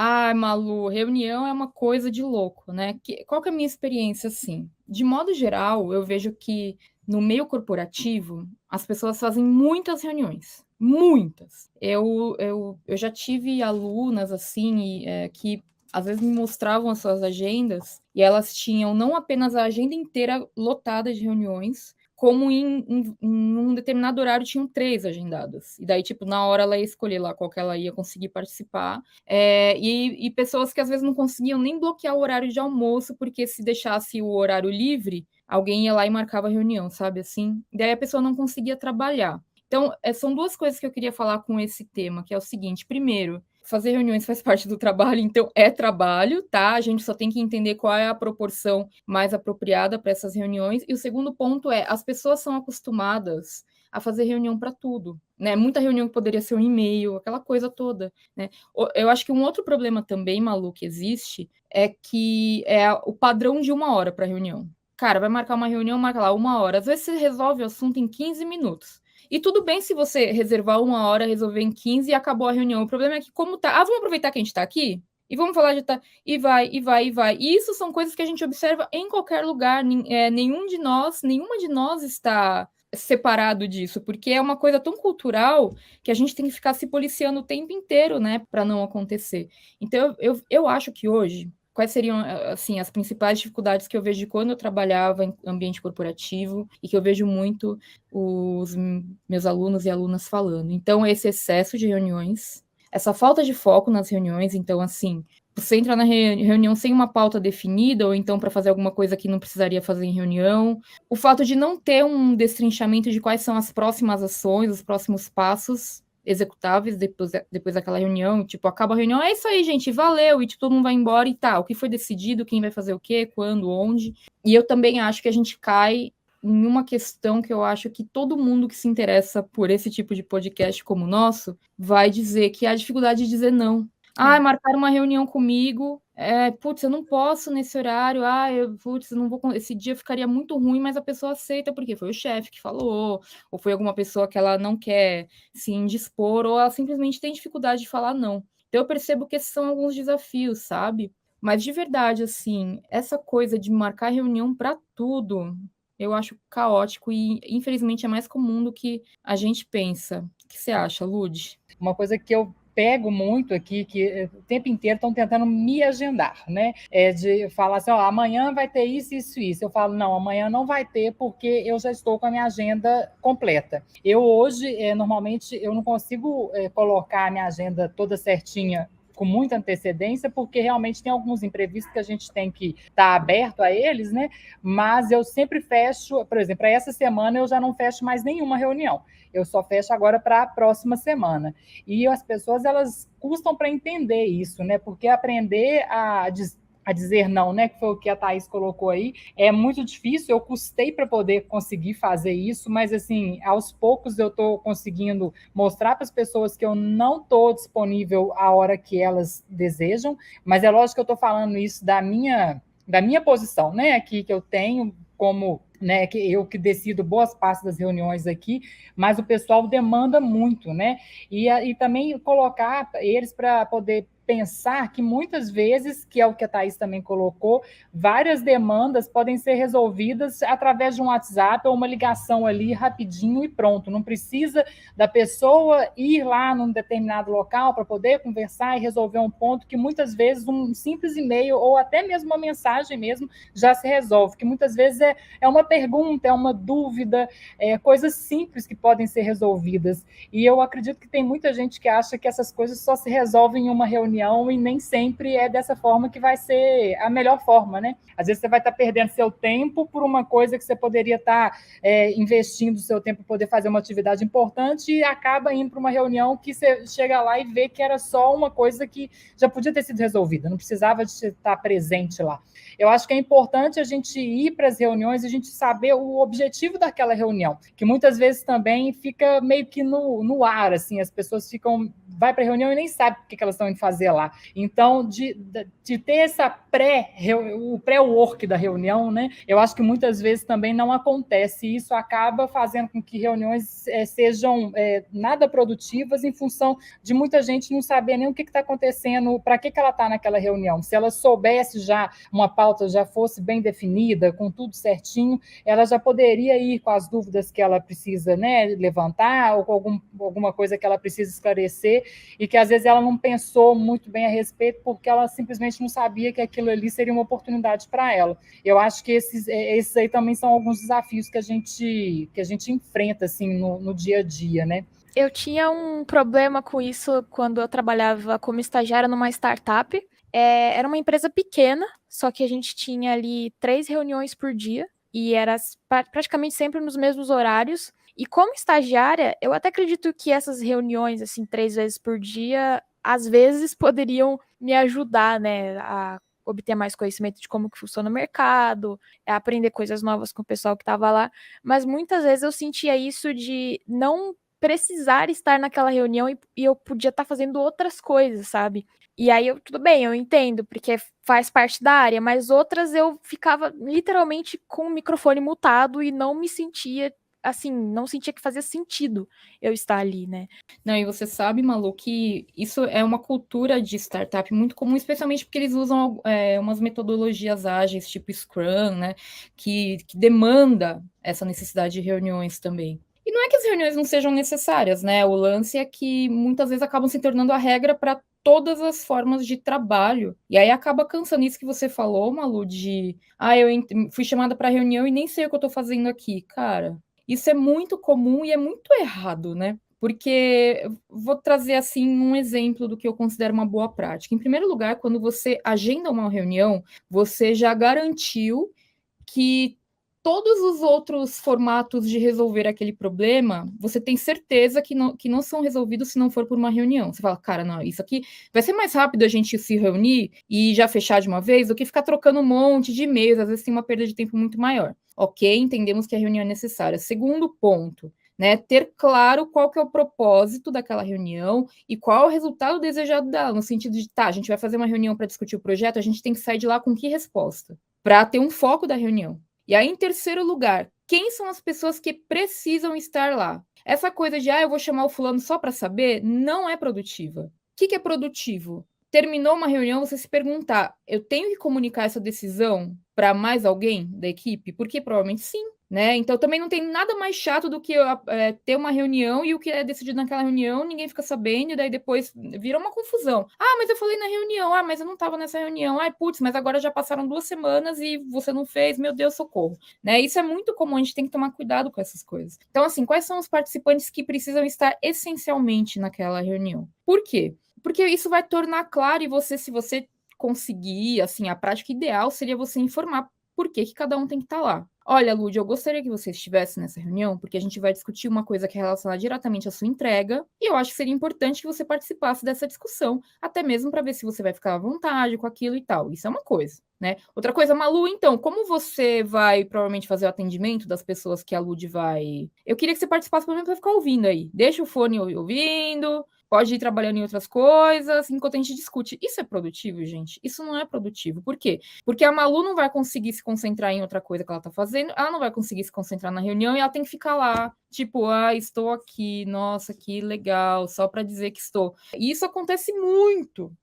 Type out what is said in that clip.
Ah, Malu, reunião é uma coisa de louco, né? Qual que é a minha experiência, assim? De modo geral, eu vejo que no meio corporativo, as pessoas fazem muitas reuniões. Muitas. Eu já tive alunas, assim, que às vezes me mostravam as suas agendas e elas tinham não apenas a agenda inteira lotada de reuniões, como em um determinado horário tinham 3 agendadas. E daí, tipo, na hora ela ia escolher lá qual que ela ia conseguir participar. E pessoas que às vezes não conseguiam nem bloquear o horário de almoço, porque se deixasse o horário livre, alguém ia lá e marcava a reunião, sabe assim? Daí a pessoa não conseguia trabalhar. Então, são duas coisas que eu queria falar com esse tema, que é o seguinte: primeiro, fazer reuniões faz parte do trabalho, então é trabalho, tá? A gente só tem que entender qual é a proporção mais apropriada para essas reuniões. E o segundo ponto é, as pessoas são acostumadas a fazer reunião para tudo, né? Muita reunião que poderia ser um e-mail, aquela coisa toda, né? Eu acho que um outro problema também, Malu, que existe, é que é o padrão de 1 hora para reunião. Cara, vai marcar uma reunião, marca lá 1 hora. Às vezes você resolve o assunto em 15 minutos. E tudo bem se você reservar 1 hora, resolver em 15 e acabou a reunião. O problema é que, como tá. Ah, vamos aproveitar que a gente tá aqui? E vamos falar de. E vai, e vai, e vai. E isso são coisas que a gente observa em qualquer lugar. Nenhum de nós, nenhuma de nós está separado disso, porque é uma coisa tão cultural que a gente tem que ficar se policiando o tempo inteiro, né, para não acontecer. Então, eu acho que hoje, quais seriam, assim, as principais dificuldades que eu vejo de quando eu trabalhava em ambiente corporativo e que eu vejo muito os meus alunos e alunas falando. Então, esse excesso de reuniões, essa falta de foco nas reuniões, então, assim, você entra na reunião sem uma pauta definida, ou então para fazer alguma coisa que não precisaria fazer em reunião. O fato de não ter um destrinchamento de quais são as próximas ações, os próximos passos executáveis depois daquela reunião. Tipo, acaba a reunião, é isso aí, gente, valeu, e tipo, todo mundo vai embora e tá. O que foi decidido, quem vai fazer o quê, quando, onde. E eu também acho que a gente cai em uma questão que eu acho que todo mundo que se interessa por esse tipo de podcast como o nosso vai dizer que é a dificuldade de dizer não. Ah, É. marcaram uma reunião comigo. Putz, eu não posso nesse horário. Putz, eu não vou. Esse dia ficaria muito ruim, mas a pessoa aceita porque foi o chefe que falou, ou foi alguma pessoa que ela não quer se indispor, ou ela simplesmente tem dificuldade de falar não. Então eu percebo que esses são alguns desafios, sabe? Mas de verdade, assim, essa coisa de marcar reunião para tudo, eu acho caótico e infelizmente é mais comum do que a gente pensa. O que você acha, Lud? Uma coisa que eu pego muito aqui, que o tempo inteiro estão tentando me agendar, né? É de falar assim, ó, amanhã vai ter isso, isso, isso. Eu falo, não, amanhã não vai ter, porque eu já estou com a minha agenda completa. Eu hoje, normalmente, eu não consigo colocar a minha agenda toda certinha com muita antecedência, porque realmente tem alguns imprevistos que a gente tem que estar aberto a eles, né? Mas eu sempre fecho, por exemplo, para essa semana eu já não fecho mais nenhuma reunião. Eu só fecho agora para a próxima semana. E as pessoas, elas custam para entender isso, né? Porque aprender a dizer não, né? Que foi o que a Thaís colocou aí. É muito difícil, eu custei para poder conseguir fazer isso, mas assim, aos poucos eu estou conseguindo mostrar para as pessoas que eu não estou disponível a hora que elas desejam, mas é lógico que eu estou falando isso da minha posição, né? Aqui que eu tenho como, né, que eu que decido boas partes das reuniões aqui, mas o pessoal demanda muito, né? E também colocar eles para poder pensar que muitas vezes, que é o que a Thaís também colocou, várias demandas podem ser resolvidas através de um WhatsApp ou uma ligação ali rapidinho e pronto. Não precisa da pessoa ir lá num determinado local para poder conversar e resolver um ponto que muitas vezes um simples e-mail ou até mesmo uma mensagem mesmo já se resolve, que muitas vezes é uma pergunta, é uma dúvida, coisas simples que podem ser resolvidas. E eu acredito que tem muita gente que acha que essas coisas só se resolvem em uma reunião e nem sempre é dessa forma que vai ser a melhor forma, né? Às vezes você vai estar perdendo seu tempo por uma coisa que você poderia estar investindo seu tempo para poder fazer uma atividade importante e acaba indo para uma reunião que você chega lá e vê que era só uma coisa que já podia ter sido resolvida, não precisava de estar presente lá. Eu acho que é importante a gente ir para as reuniões e a gente saber o objetivo daquela reunião, que muitas vezes também fica meio que no ar, assim, as pessoas vai para a reunião e nem sabem o que elas estão indo fazer fazer lá. Então, de ter o pré-work da reunião, né? Eu acho que muitas vezes também não acontece, e isso acaba fazendo com que reuniões sejam nada produtivas em função de muita gente não saber nem o que está acontecendo, para que ela está naquela reunião. Se ela soubesse já uma pauta, já fosse bem definida, com tudo certinho, ela já poderia ir com as dúvidas que ela precisa, né, levantar, ou com alguma coisa que ela precisa esclarecer, e que às vezes ela não pensou muito bem a respeito, porque ela simplesmente não sabia que aquilo ali seria uma oportunidade para ela. Eu acho que esses aí também são alguns desafios que a gente enfrenta assim, no dia a dia, né? Eu tinha um problema com isso quando eu trabalhava como estagiária numa startup. Era uma empresa pequena, só que a gente tinha ali 3 reuniões por dia, e era praticamente sempre nos mesmos horários. E como estagiária, eu até acredito que essas reuniões, assim, 3 vezes por dia, às vezes poderiam me ajudar, né, a obter mais conhecimento de como que funciona o mercado, aprender coisas novas com o pessoal que estava lá. Mas muitas vezes eu sentia isso de não precisar estar naquela reunião e eu podia estar fazendo outras coisas, sabe? E aí, tudo bem, eu entendo, porque faz parte da área, mas outras eu ficava literalmente com o microfone mutado e não me sentia, assim, não sentia que fazia sentido eu estar ali, né? Não, e você sabe, Malu, que isso é uma cultura de startup muito comum, especialmente porque eles usam umas metodologias ágeis, tipo Scrum, né, que demanda essa necessidade de reuniões também. E não é que as reuniões não sejam necessárias, né? O lance é que muitas vezes acabam se tornando a regra para todas as formas de trabalho. E aí acaba cansando isso que você falou, Malu, de eu fui chamada para reunião e nem sei o que eu estou fazendo aqui. Cara, isso é muito comum e é muito errado, né? Porque vou trazer assim um exemplo do que eu considero uma boa prática. Em primeiro lugar, quando você agenda uma reunião, você já garantiu que todos os outros formatos de resolver aquele problema, você tem certeza que não são resolvidos se não for por uma reunião. Você fala, cara, não, isso aqui vai ser mais rápido a gente se reunir e já fechar de uma vez do que ficar trocando um monte de e-mails, às vezes tem uma perda de tempo muito maior. Ok, entendemos que a reunião é necessária. Segundo ponto, né, ter claro qual que é o propósito daquela reunião e qual é o resultado desejado dela, no sentido de, a gente vai fazer uma reunião para discutir o projeto, a gente tem que sair de lá com que resposta? Para ter um foco da reunião. E aí, em terceiro lugar, quem são as pessoas que precisam estar lá? Essa coisa de, eu vou chamar o fulano só para saber, não é produtiva. O que é produtivo? Terminou uma reunião, você se perguntar, eu tenho que comunicar essa decisão para mais alguém da equipe? Porque provavelmente sim, né? Então também não tem nada mais chato do que ter uma reunião e o que é decidido naquela reunião ninguém fica sabendo, e daí depois vira uma confusão. Mas eu falei na reunião, mas eu não estava nessa reunião. Putz, mas agora já passaram 2 semanas e você não fez, meu Deus, socorro. Né? Isso é muito comum, a gente tem que tomar cuidado com essas coisas. Então, assim, quais são os participantes que precisam estar essencialmente naquela reunião? Por quê? Porque isso vai tornar claro, e se você conseguir, assim, a prática ideal seria você informar por que cada um tem que estar lá. Olha, Lud, eu gostaria que você estivesse nessa reunião, porque a gente vai discutir uma coisa que é relacionada diretamente à sua entrega, e eu acho que seria importante que você participasse dessa discussão, até mesmo para ver se você vai ficar à vontade com aquilo e tal. Isso é uma coisa, né? Outra coisa, Malu, então, como você vai provavelmente fazer o atendimento das pessoas que a Lud vai... Eu queria que você participasse pelo menos para ficar ouvindo aí. Deixa o fone ouvindo, pode ir trabalhando em outras coisas, enquanto a gente discute. Isso é produtivo, gente? Isso não é produtivo. Por quê? Porque a Malu não vai conseguir se concentrar em outra coisa que ela tá fazendo, ela não vai conseguir se concentrar na reunião e ela tem que ficar lá, tipo, estou aqui, nossa, que legal, só para dizer que estou. E isso acontece muito,